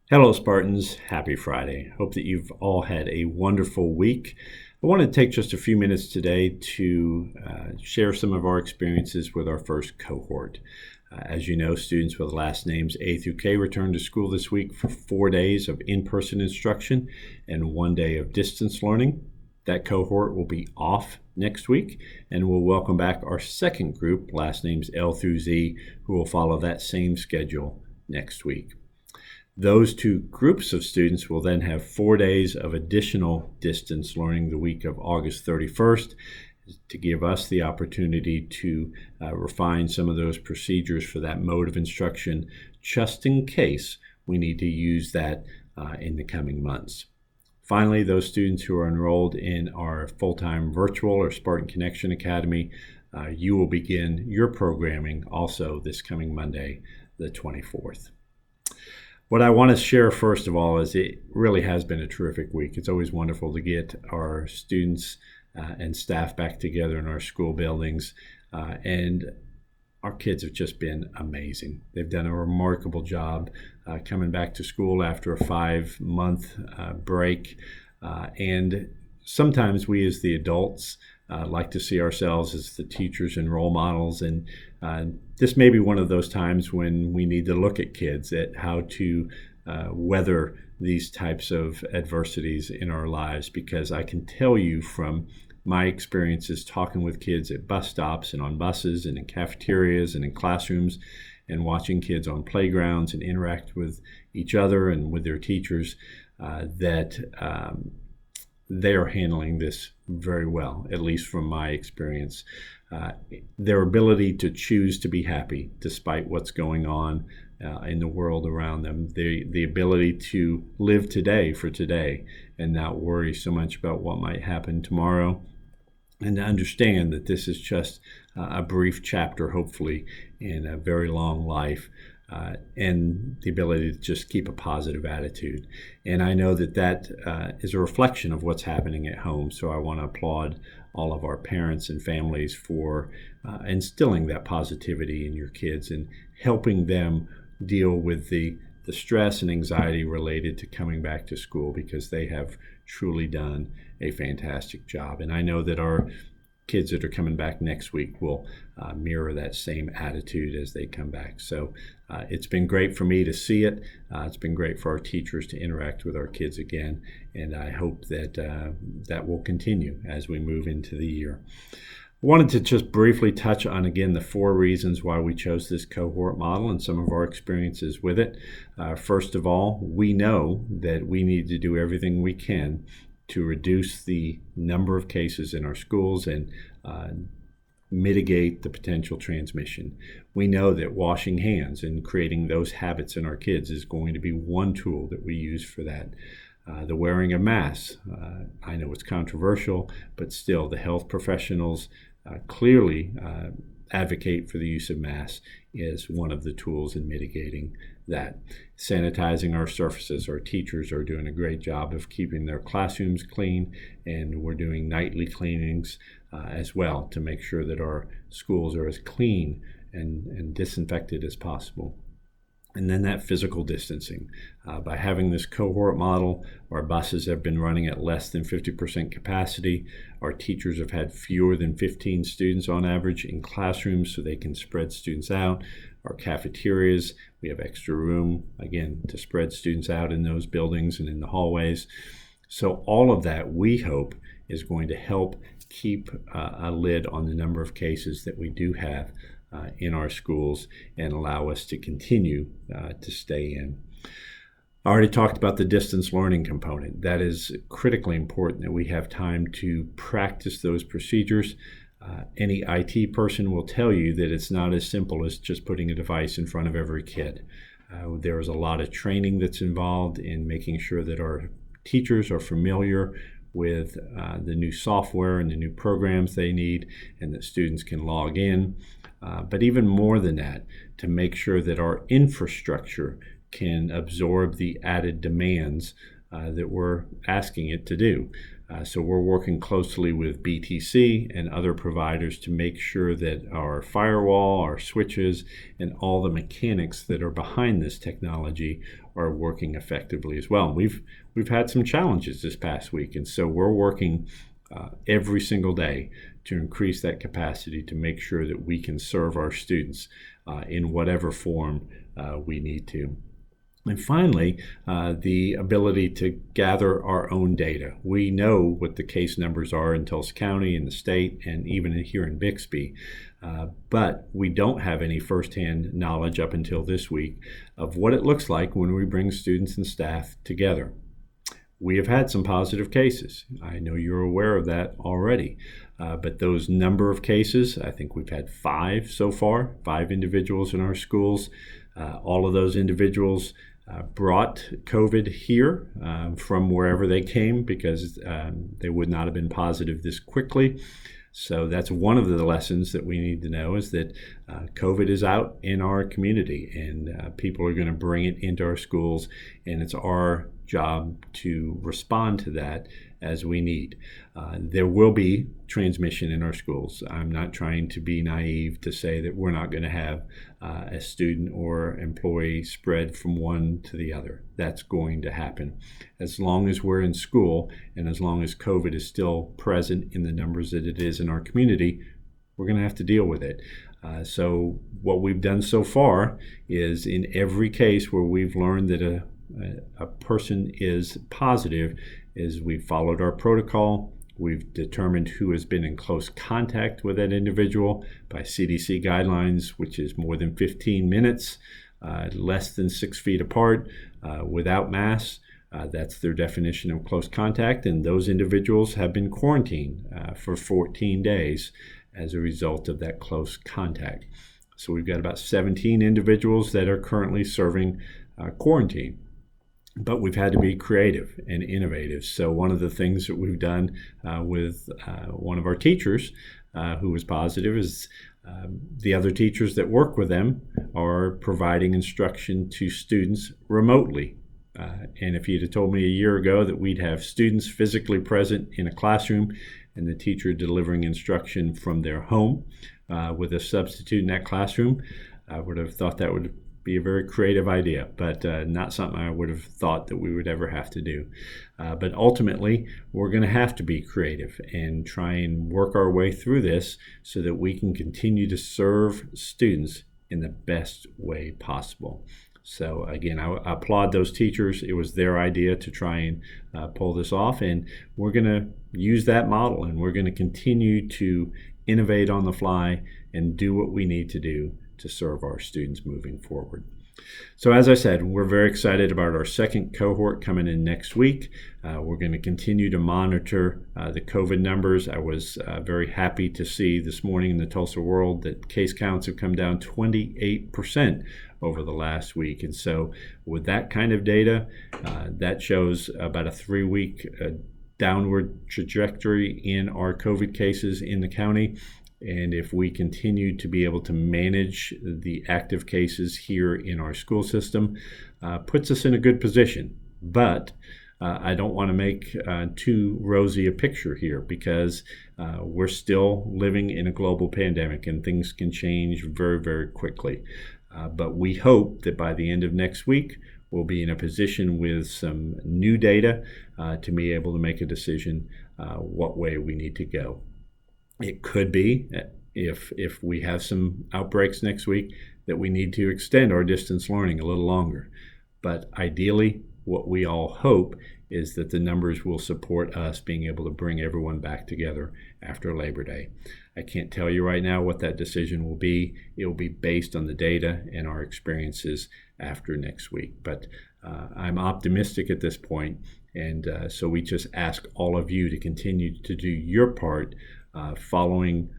Hello, Spartans. Happy Friday. Hope that you've all had a wonderful week. I want to take just a few minutes today to share some of our experiences with our first cohort. As you know, students with last names A through K returned to school this week for 4 days of in-person instruction and 1 day of distance learning. That cohort will be off next week, and we'll welcome back our second group, last names L through Z, who will follow that same schedule next week. Those two groups of students will then have 4 days of additional distance learning the week of August 31st to give us the opportunity to refine some of those procedures for that mode of instruction, just in case we need to use that in the coming months. Finally, those students who are enrolled in our full-time virtual or Spartan Connection Academy, you will begin your programming also this coming Monday, the 24th. What I want to share first of all is it really has been a terrific week. It's always wonderful to get our students and staff back together in our school buildings, and our kids have just been amazing. They've done a remarkable job coming back to school after a 5-month break, and sometimes we as the adults like to see ourselves as the teachers and role models, and this may be one of those times when we need to look at kids at how to weather these types of adversities in our lives, because I can tell you from my experiences talking with kids at bus stops and on buses and in cafeterias and in classrooms and watching kids on playgrounds and interact with each other and with their teachers that they are handling this very well, at least from my experience. Their ability to choose to be happy despite what's going on in the world around them, the ability to live today for today and not worry so much about what might happen tomorrow, and to understand that this is just a brief chapter, hopefully, in a very long life. And the ability to just keep a positive attitude. And I know that is a reflection of what's happening at home. So I want to applaud all of our parents and families for instilling that positivity in your kids and helping them deal with the stress and anxiety related to coming back to school, because they have truly done a fantastic job. And I know that our kids that are coming back next week will mirror that same attitude as they come back. So it's been great for me to see it. It's been great for our teachers to interact with our kids again. And I hope that that will continue as we move into the year. I wanted to just briefly touch on, again, the 4 reasons why we chose this cohort model and some of our experiences with it. First of all, we know that we need to do everything we can to reduce the number of cases in our schools and mitigate the potential transmission. We know that washing hands and creating those habits in our kids is going to be one tool that we use for that. The wearing of masks, I know it's controversial, but still the health professionals clearly advocate for the use of masks is one of the tools in mitigating that. Sanitizing our surfaces. Our teachers are doing a great job of keeping their classrooms clean, and we're doing nightly cleanings as well to make sure that our schools are as clean and disinfected as possible. And then that physical distancing. By having this cohort model, our buses have been running at less than 50% capacity. Our teachers have had fewer than 15 students on average in classrooms so they can spread students out. Our cafeterias, we have extra room, again, to spread students out in those buildings and in the hallways. So all of that, we hope, is going to help keep a lid on the number of cases that we do have in our schools and allow us to continue to stay in. I already talked about the distance learning component. That is critically important that we have time to practice those procedures. Any IT person will tell you that it's not as simple as just putting a device in front of every kid. There is a lot of training that's involved in making sure that our teachers are familiar with the new software and the new programs they need, and that students can log in. But even more than that, to make sure that our infrastructure can absorb the added demands that we're asking it to do. So we're working closely with BTC and other providers to make sure that our firewall, our switches, and all the mechanics that are behind this technology are working effectively as well. We've had some challenges this past week, and so we're working every single day to increase that capacity to make sure that we can serve our students in whatever form we need to. And finally, the ability to gather our own data. We know what the case numbers are in Tulsa County, in the state, and even here in Bixby, but we don't have any firsthand knowledge up until this week of what it looks like when we bring students and staff together. We have had some positive cases. I know you're aware of that already. But those number of cases, I think we've had 5 so far, 5 individuals in our schools. All of those individuals brought COVID here from wherever they came because they would not have been positive this quickly. So that's one of the lessons that we need to know is that COVID is out in our community and people are going to bring it into our schools, and it's our job to respond to that as we need. There will be transmission in our schools. I'm not trying to be naive to say that we're not going to have a student or employee spread from one to the other. That's going to happen. As long as we're in school and as long as COVID is still present in the numbers that it is in our community, we're going to have to deal with it. So what we've done so far is in every case where we've learned that a person is positive is we've followed our protocol. We've determined who has been in close contact with that individual by CDC guidelines, which is more than 15 minutes, less than 6 feet apart, without masks. That's their definition of close contact, and those individuals have been quarantined for 14 days as a result of that close contact. So we've got about 17 individuals that are currently serving quarantine. But we've had to be creative and innovative. So one of the things that we've done with one of our teachers who was positive is the other teachers that work with them are providing instruction to students remotely. And if you'd have told me a year ago that we'd have students physically present in a classroom and the teacher delivering instruction from their home with a substitute in that classroom, I would have thought that would be a very creative idea, but not something I would have thought that we would ever have to do. But ultimately, we're going to have to be creative and try and work our way through this so that we can continue to serve students in the best way possible. So again, I applaud those teachers. It was their idea to try and pull this off, and we're going to use that model, and we're going to continue to innovate on the fly and do what we need to do to serve our students moving forward. So as I said, we're very excited about our second cohort coming in next week. We're going to continue to monitor the COVID numbers. I was very happy to see this morning in the Tulsa World that case counts have come down 28% over the last week. And so with that kind of data, that shows about a 3-week downward trajectory in our COVID cases in the county. And if we continue to be able to manage the active cases here in our school system, puts us in a good position. But I don't want to make too rosy a picture here because we're still living in a global pandemic and things can change very, very quickly. But we hope that by the end of next week, we'll be in a position with some new data to be able to make a decision what way we need to go. It could be, if we have some outbreaks next week, that we need to extend our distance learning a little longer. But ideally, what we all hope is that the numbers will support us being able to bring everyone back together after Labor Day. I can't tell you right now what that decision will be. It will be based on the data and our experiences after next week. But I'm optimistic at this point, and so we just ask all of you to continue to do your part, following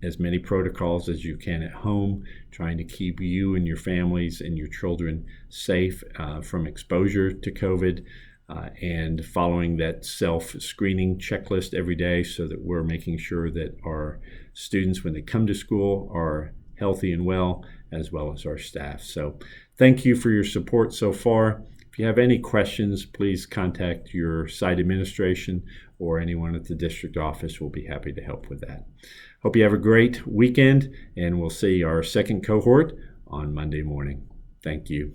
as many protocols as you can at home, trying to keep you and your families and your children safe from exposure to COVID, and following that self-screening checklist every day so that we're making sure that our students, when they come to school, are healthy and well as our staff. So thank you for your support so far. If If you have any questions, please contact your site administration or anyone at the district office. We'll be happy to help with that. Hope you have a great weekend, and we'll see our second cohort on Monday morning. Thank you.